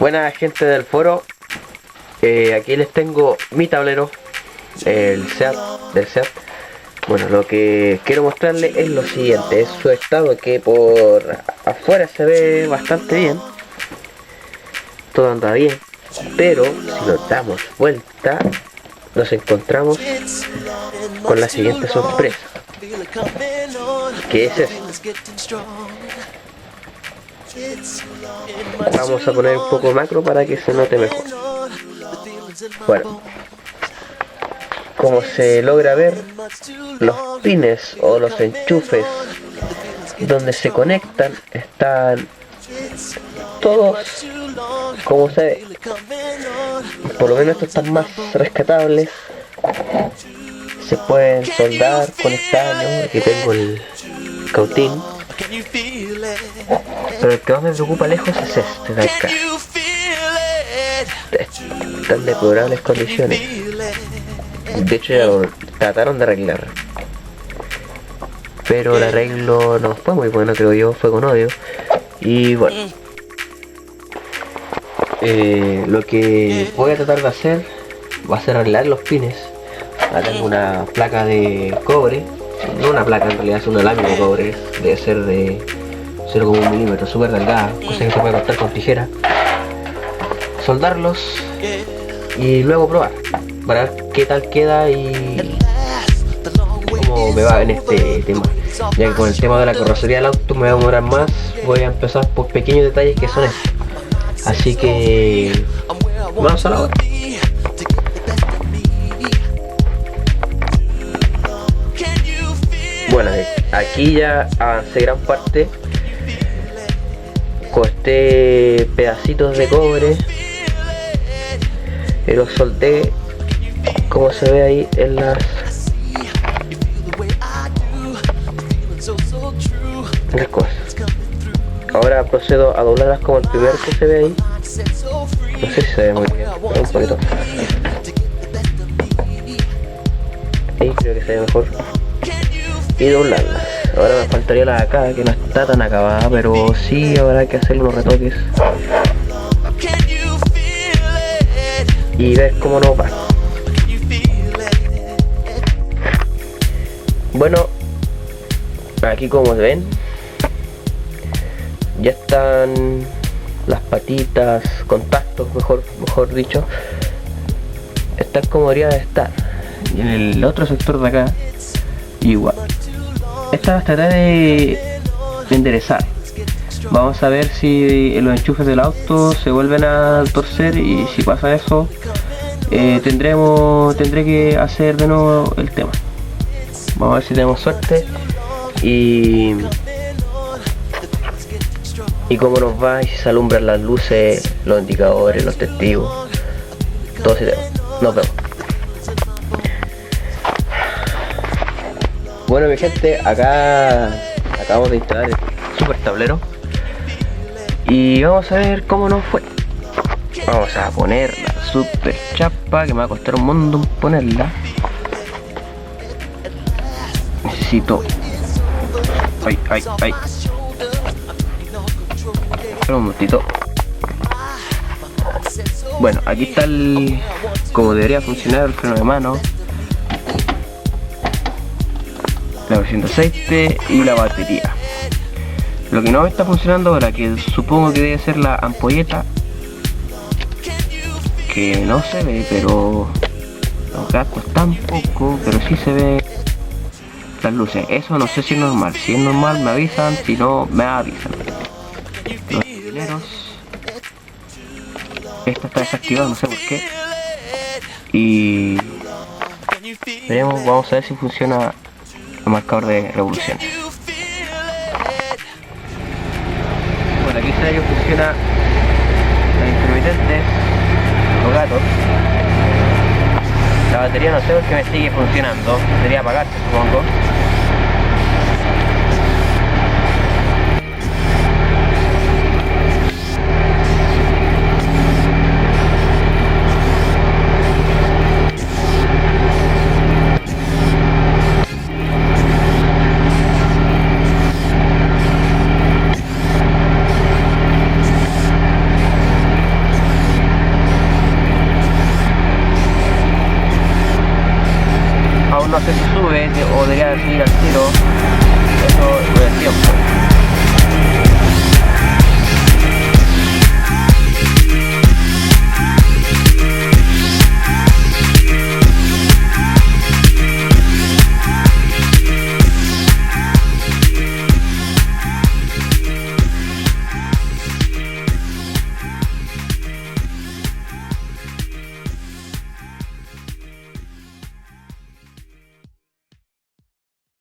Buena gente del foro, aquí les tengo mi tablero, el SEAT, del SEAT. Bueno, lo que quiero mostrarles es lo siguiente, es su estado, que por afuera se ve bastante bien, todo anda bien, pero si nos damos vuelta nos encontramos con la siguiente sorpresa, que es esto. Vamos a poner un poco macro para que se note mejor. Bueno, como se logra ver, los pines o los enchufes donde se conectan están todos como se ve. Por lo menos estos están más rescatables. Se pueden soldar con estaño. Aquí tengo el cautín. Pero el que más me preocupa lejos es este de acá. Están en deplorables condiciones. De hecho ya lo trataron de arreglar, pero el arreglo no fue muy bueno, creo yo, fue con odio. Y bueno, lo que voy a tratar de hacer va a ser arreglar los pines. Acá tengo una placa de cobre, no una placa, en realidad es una lámina de cobre, debe ser de 0,1 milímetro, súper delgada, cosa que se puede cortar con tijera. Soldarlos y luego probar para ver qué tal queda y cómo me va en este tema, ya que con el tema de la carrocería del auto me voy a demorar más. Voy a empezar por pequeños detalles que son estos, así que vamos a la hora. Bueno, aquí ya avancé gran parte, corté pedacitos de cobre y los soldé como se ve ahí en las cosas. Ahora procedo a doblarlas como el primer que se ve ahí. No sé si se ve muy bien, un poquito. Ahí creo que se ve mejor. Y doblarlas. Ahora me faltaría la de acá, que no está tan acabada, pero sí habrá que hacerle unos retoques y ver cómo nos va. Bueno, aquí como ven, ya están las patitas, contactos, mejor dicho, están como debería de estar. Y en el otro sector de acá, igual. Esta las trataré de enderezar. Vamos a ver si los enchufes del auto se vuelven a torcer, y si pasa eso, tendré que hacer de nuevo el tema. Vamos a ver si tenemos suerte y cómo nos va, y si se alumbran las luces, los indicadores, los testigos, todo ese tema. Nos vemos. Bueno, mi gente, acá acabamos de instalar el super tablero y vamos a ver cómo nos fue. Vamos a poner la super chapa, que me va a costar un montón ponerla. Necesito... Ay. Espera un momentito. Bueno, aquí está como debería funcionar el freno de mano, la versión de aceite y la batería. Lo que no me está funcionando ahora, que supongo que debe ser la ampolleta, que no se ve, pero los gastos tampoco, pero sí se ve las luces. Eso no sé si es normal. Si es normal me avisan, si no me avisan. Los dineros, esta está desactivada, no sé por qué. Y veremos, vamos a ver si funciona el marcador de revoluciones. Bueno, aquí se ve que funciona los intermitentes, los gatos. La batería no sé por qué me sigue funcionando, debería apagarse, supongo. o debería subir al tiro, eso lo decía.